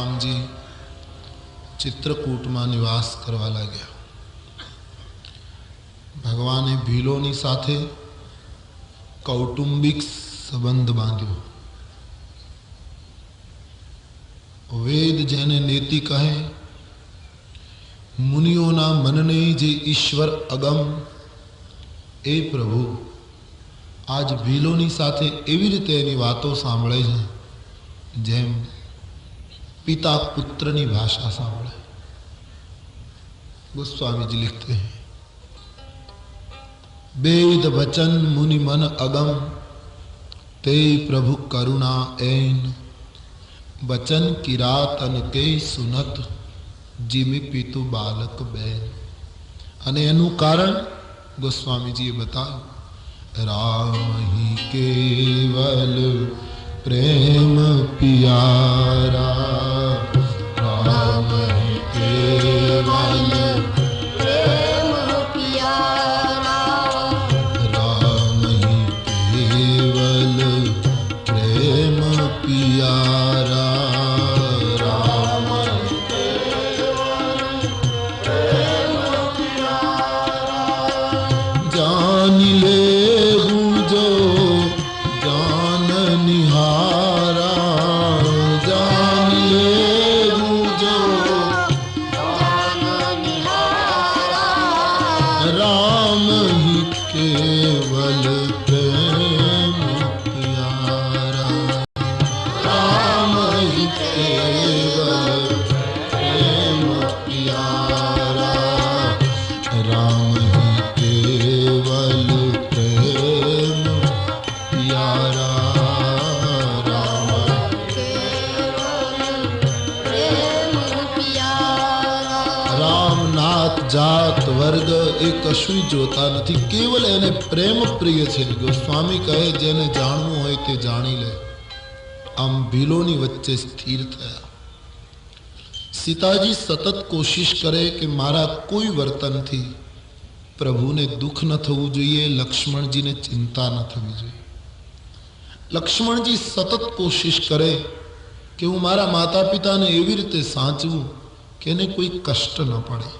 रामजी चित्रकूटમાં નિવાસ કરવા લાગ્યા। ભગવાને ભીલોની સાથે કૌટુંબિક સંબંધ બાંધ્યો। વેદ જેને નેતિ કહે, મુનિઓના મનને જે ઈશ્વર અગમ, એ પ્રભુ આજ ભીલોની સાથે એવી રીતે એની વાતો સાંભળે છે જેમ पिता पुत्रनी भाषा सांभळे। गोस्वामी जी लिखते हैं, वेद वचन मुनि मन अगम, ते प्रभु करुणा ऐन, वचन किरातन के सुनत, जिमि पितु बालक बैन। अने एनु कारण गोस्वामी जी बतायो, राम ही केवल प्रेम प्यारा, राम ही केवल प्रेम प्यारा, राम ही केवल प्रेम प्यारा, राम ही केवल प्रेम प्यारा। जान ले जो जान निहारा, जान ले जो जान निहारा, राम ही केवल प्रेम प्यारा, राम ही केवल प्रेम प्यारा, राम ही केवल प्रेम प्यारा, राम केवल प्रेम प्यारा। रामनाथ जात वर्ग ए कशुं जोता नथी, केवल एने प्रेम प्रिय छे। गोस्वामी कहे जेने जाणવું હોય તે જાણી લે। આમ ભીલોની વચ્ચે સ્થિર થયા। सीताजी सतत कोशिश करे कि मारा कोई वर्तनथी प्रभुने दुख न थवुं जोईए, लक्ष्मणजीने चिंता न थवी जोईए। लक्ष्मण जी सतत कोशिश करे कि हूँ मारा माता पिता ने एवी रीते साचवूं कि एने कोई कष्ट न पड़े,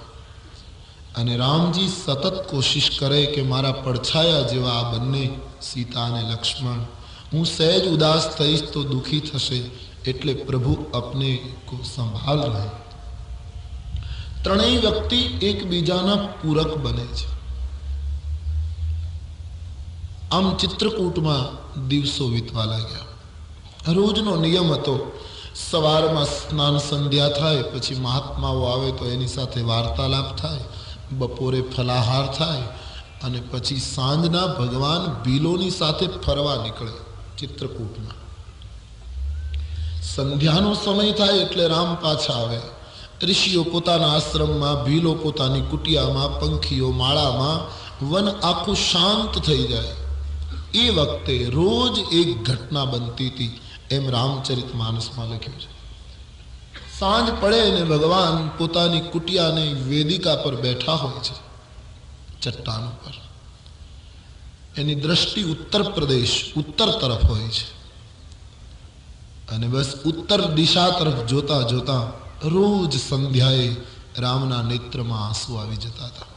अने रामजी सतत कोशिश करे कि मारा પડછાયા जेवा आ बन्ने सीता ने लक्ष्मण, हूँ सहज उदास थईश तो दुखी थशे, एटले प्रभु अपने को संभाल रहे। त्रणेय व्यक्ति एकबीजाना पूरक बने छे। आम चित्रकूटમાં દિવસો વીતવા લાગ્યા। રોજનો નિયમ હતો, સવારમાં સ્નાન સંધ્યા થાય, પછી મહાત્માઓ આવે તો એની સાથે વાર્તાલાપ થાય, બપોરે ફલાહાર થાય, અને પછી સાંજના ભગવાન ભીલોની સાથે ફરવા નીકળે ચિત્રકૂટમાં। સંધ્યાનો સમય થાય એટલે રામ પાછા આવે। ઋષિઓ પોતાના આશ્રમમાં, ભીલો પોતાની કુટિયામાં, પંખીઓ માળામાં, વન આખું શાંત થઈ જાય। એ વખતે રોજ એક ઘટના બનતી હતી, એમ રામચરિતમાનસમાં લખ્યું છે। સાંજ પડે ને ભગવાન પોતાની કુટિયાને વેદિકા પર બેઠા હોય છે, ચટ્ટાન પર। એની દ્રષ્ટિ ઉત્તર પ્રદેશ, ઉત્તર તરફ હોય છે, અને બસ ઉત્તર દિશા તરફ જોતા જોતા રોજ સંધ્યાએ રામના નેત્રમાં આંસુ આવી જતા હતા।